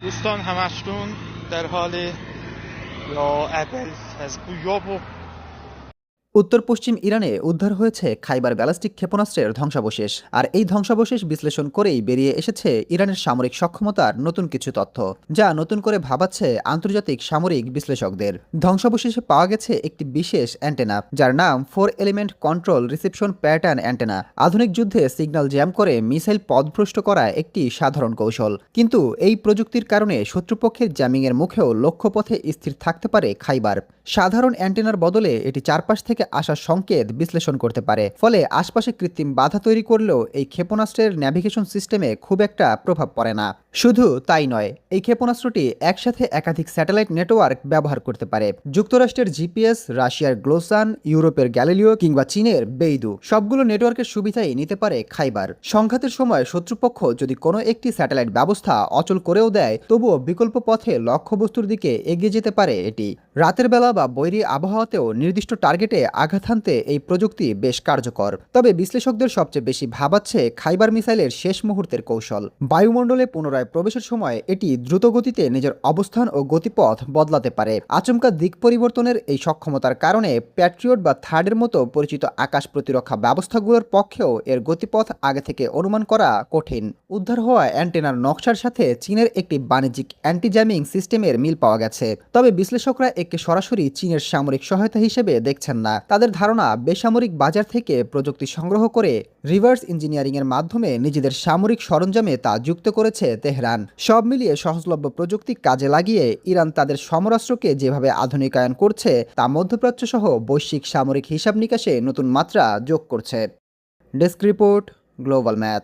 دوستان همشون در حال یا اول از بویاب و উত্তর পশ্চিম ইরানে উদ্ধার হয়েছে খাইবার ব্যালিস্টিক ক্ষেপণাস্ত্রের ধ্বংসাবশেষ। আর এই ধ্বংসাবশেষ বিশ্লেষণ করেই বেরিয়ে এসেছে ইরানের সামরিক সক্ষমতার নতুন কিছু তথ্য, যা নতুন করে ভাবাচ্ছে আন্তর্জাতিক সামরিক বিশ্লেষকদের। ধ্বংসাবশেষে পাওয়া গেছে একটি বিশেষ অ্যান্টেনা, যার নাম 4 element control reception pattern antenna. আধুনিক যুদ্ধে সিগন্যাল জ্যাম করে মিসাইল পথভ্রষ্ট করা একটি সাধারণ কৌশল, কিন্তু এই প্রযুক্তির কারণে শত্রুপক্ষের জ্যামিংয়ের মুখেও লক্ষ্যপথে স্থির থাকতে পারে খাইবার। সাধারণ অ্যান্টেনার বদলে এটি চারপাশ থেকে আসা সংকেত বিশ্লেষণ করতে পারে, ফলে আশপাশে কৃত্রিম বাধা তৈরি করলেও এই ক্ষেপণাস্ত্রের ন্যাভিগেশন সিস্টেমে খুব একটা প্রভাব পড়ে না। শুধু তাই নয়, এই ক্ষেপণাস্ত্রটি একসাথে একাধিক স্যাটেলাইট নেটওয়ার্ক ব্যবহার করতে পারে। যুক্তরাষ্ট্রের জিপিএস, রাশিয়ার গ্লোসান, ইউরোপের গ্যালিলিও কিংবা চীনের বেইদু, সবগুলো নেটওয়ার্কের সুবিধাই নিতে পারে খাইবার। সংঘাতের সময় শত্রুপক্ষ যদি কোনো একটি স্যাটেলাইট ব্যবস্থা অচল করেও দেয়, তবুও বিকল্প পথে লক্ষ্যবস্তুর দিকে এগিয়ে যেতে পারে এটি। রাতের বেলা বা বৈরী আবহাওয়াতেও নির্দিষ্ট টার্গেটে আঘাত হানতে এই প্রযুক্তি বেশ কার্যকর। তবে বিশ্লেষকদের সবচেয়ে বেশি ভাবাচ্ছে খাইবার মিসাইলের শেষ মুহূর্তের কৌশল। বায়ুমণ্ডলে পুনরায় প্রবেশের সময় এটি দ্রুত গতিতে নিজের অবস্থান ও গতিপথ বদলাতে পারে। আচমকা দিক পরিবর্তনের এই সক্ষমতার কারণে প্যাট্রিয়ট বা থার্ডের মতো পরিচিত আকাশ প্রতিরক্ষা ব্যবস্থাগুলোর পক্ষেও এর গতিপথ আগে থেকে অনুমান করা কঠিন। উদ্ধার হওয়া অ্যান্টেনার নকশার সাথে চীনের একটি বাণিজ্যিক অ্যান্টি জ্যামিং সিস্টেমের মিল পাওয়া গেছে। তবে বিশ্লেষকরা একে সরাসরি চীনের সামরিক সহায়তা হিসেবে দেখছেন না। তাদের ধারণা, বেসামরিক বাজার থেকে প্রযুক্তি সংগ্রহ করে রিভার্স ইঞ্জিনিয়ারিংয়ের মাধ্যমে নিজেদের সামরিক সরঞ্জামে তা যুক্ত করেছে তেহরান। সব মিলিয়ে সহজলভ্য প্রযুক্তি কাজে লাগিয়ে ইরান তাদের সমরাস্ত্রকে যেভাবে আধুনিকায়ন করছে, তা মধ্যপ্রাচ্য সহ বৈশ্বিক সামরিক হিসাব নিকাশে নতুন মাত্রা যোগ করছে। Desk report, global math.